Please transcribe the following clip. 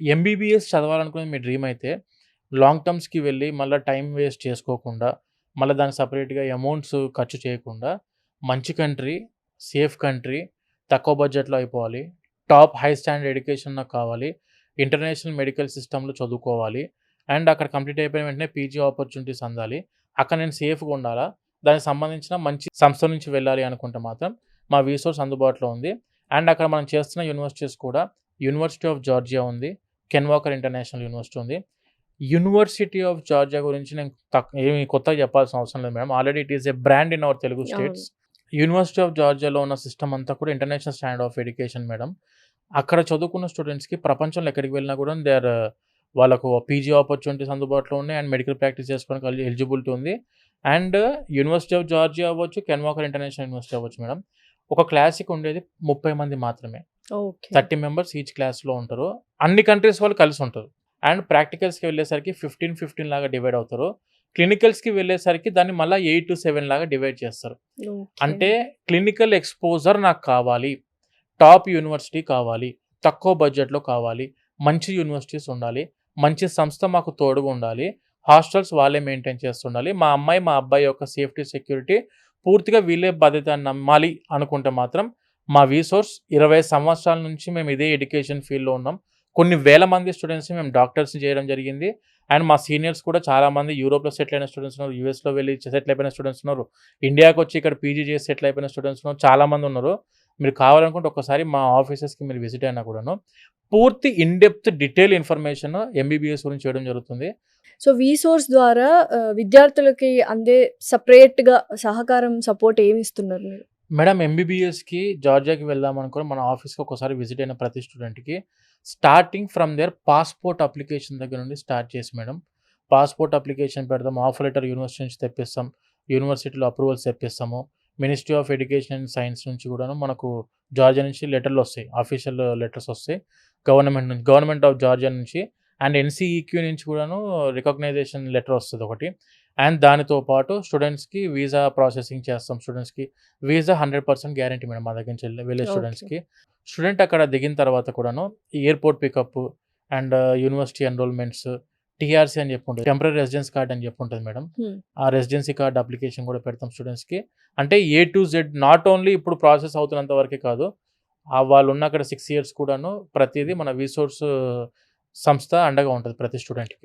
MBBS చదవాలనుకునేది మీ dream అయితే, long టర్మ్స్‌కి వెళ్ళి మళ్ళా టైమ్ వేస్ట్ చేసుకోకుండా, మళ్ళా దానికి సెపరేట్‌గా అమౌంట్స్ ఖర్చు చేయకుండా, మంచి కంట్రీ, సేఫ్ కంట్రీ, తక్కువ బడ్జెట్‌లో అయిపోవాలి. టాప్ హై స్టాండర్డ్ ఎడ్యుకేషన్ నాకు కావాలి. ఇంటర్నేషనల్ మెడికల్ సిస్టమ్‌లో చదువుకోవాలి. అండ్ అక్కడ కంప్లీట్ అయిపోయిన వెంటనే పీజీ ఆపర్చునిటీస్ అందాలి. అక్కడ నేను సేఫ్‌గా ఉండాలా. దానికి సంబంధించిన మంచి సంస్థ నుంచి వెళ్ళాలి అనుకుంటే మాత్రం, మా వీసోర్స్ అందుబాటులో ఉంది. అండ్ అక్కడ మనం చేస్తున్న యూనివర్సిటీస్ కూడా యూనివర్సిటీ ఆఫ్ జార్జియా ఉంది. కెన్ వాకర్ ఇంటర్నేషనల్ యూనివర్సిటీ ఉంది. యూనివర్సిటీ ఆఫ్ జార్జియా గురించి నేను ఏమి కొత్తగా చెప్పాల్సిన అవసరం లేదు madam. Already it is a brand in our Telugu అవును. స్టేట్స్. యూనివర్సిటీ ఆఫ్ జార్జియాలో ఉన్న సిస్టమ్ అంతా కూడా international standard of education madam. అక్కడ చదువుకున్న స్టూడెంట్స్‌కి ప్రపంచంలో ఎక్కడికి వెళ్ళినా కూడా వాళ్ళకు పీజీ ఆపర్చునిటీస్ అందుబాటులో ఉన్నాయి. అండ్ మెడికల్ ప్రాక్టీస్ చేసుకోవడానికి ఎలిజిబిలిటీ ఉంది. అండ్ యూనివర్సిటీ ఆఫ్ జార్జియా అవ్వచ్చు, కెన్ వాకర్ ఇంటర్నేషనల్ యూనివర్సిటీ అవ్వచ్చు మేడం. ఒక క్లాస్‌కి ఉండేది 30 మంది మాత్రమే. ఓకే. 30 మెంబర్స్ ఈచ్ క్లాస్‌లో ఉంటారు. అన్ని కంట్రీస్ వాళ్ళు కలిసి ఉంటారు. అండ్ ప్రాక్టికల్స్‌కి వెళ్ళేసరికి 15 లాగా డివైడ్ అవుతారు. క్లినికల్స్‌కి వెళ్ళేసరికి దాన్ని మళ్ళా 8-7 లాగా డివైడ్ చేస్తారు. ఓకే. అంటే క్లినికల్ ఎక్స్‌పోజర్ నాకు కావాలి. టాప్ యూనివర్సిటీ కావాలి. తక్కువ బడ్జెట్‌లో కావాలి. మంచి యూనివర్సిటీస్ ఉండాలి. మంచి సంస్థ మాకు తోడుగా ఉండాలి. హాస్టల్స్ వాళ్ళే మెయింటైన్ చేస్తుండాలి. మా అమ్మాయి, మా అబ్బాయి యొక్క సేఫ్టీ, సెక్యూరిటీ పూర్తిగా వీళ్ళే బాధ్యత అని నమ్మాలి అనుకుంటే మాత్రం మా వీసోర్స్ 20 సంవత్సరాల నుంచి మేము ఇదే ఎడ్యుకేషన్ ఫీల్డ్‌లో ఉన్నాం. కొన్ని వేల మంది స్టూడెంట్స్‌ని మేము డాక్టర్స్‌ని చేయడం జరిగింది. అండ్ మా సీనియర్స్ కూడా చాలామంది యూరోప్‌లో సెటిల్ అయిన స్టూడెంట్స్ ఉన్నారు. యూఎస్‌లో వెళ్లి సెటిల్ అయిపోయిన స్టూడెంట్స్ ఉన్నారు. ఇండియాకొచ్చి ఇక్కడ పీజీ చేసి సెటిల్ అయిపోయిన స్టూడెంట్స్ ఉన్నారు. చాలామంది ఉన్నారు. మీరు కావాలనుకుంటే ఒక్కసారి మా ఆఫీసెస్‌కి మీరు విజిట్ అయినా కూడాను పూర్తి in depth detail information MBBS గురించి చేయడం జరుగుతుంది. సో వీసోర్స్ ద్వారా విద్యార్థులకి అందే సెపరేట్‌గా సహకారం, సపోర్ట్ ఏమిస్తున్నారు మీరు? మేడం ఎంబీబీఎస్‌కి జార్జియాకి వెళ్దామనుకుని మన ఆఫీస్‌కి ఒకసారి విజిట్ అయిన ప్రతి స్టూడెంట్‌కి starting from their passport application దగ్గర నుండి స్టార్ట్ చేసి మేడం. పాస్‌పోర్ట్ అప్లికేషన్ పెడదాం. ఆఫర్ లెటర్ యూనివర్సిటీ నుంచి తెప్పిస్తాం. యూనివర్సిటీలో అప్రూవల్స్ తెప్పిస్తాము. Ministry of education and science నుంచి కూడాను మనకు జార్జియా నుంచి లెటర్‌లొస్తాయి. ఆఫీషియల్ లెటర్స్ వస్తాయి. గవర్నమెంట్ ఆఫ్ జార్జియా నుంచి అండ్ ఎన్‌సీఈక్యూ నుంచి కూడాను రికగ్నైజేషన్ లెటర్ వస్తదొకటి. అండ్ దానితో పాటు స్టూడెంట్స్‌కి వీసా ప్రాసెసింగ్ చేస్తాం స్టూడెంట్స్‌కి. వీసా 100% గ్యారంటీ మేడం మా దగ్గర నుంచి వెళ్ళే ఓకే. స్టూడెంట్స్‌కి. స్టూడెంట్ అక్కడ దిగిన తర్వాత కూడాను airport pickup and university enrolments, TRC అని చెప్పి ఉంటది. టెంపరరీ రెసిడెన్స్ కార్డ్ అని చెప్పి ఉంటది మేడం. హ్మ్. ఆ రెసిడెన్సీ కార్డ్ అప్లికేషన్ కూడా పెడతాం స్టూడెంట్స్‌కి. అంటే A to Z not only ఇప్పుడు ప్రాసెస్ అవుతున్నంత వరకే కాదు. వాళ్ళున్న అక్కడ 6 ఇయర్స్ కూడాను ప్రతీదీ మన వీసోర్స్ సంస్థ అండగా ఉంటది ప్రతి స్టూడెంట్‌కి.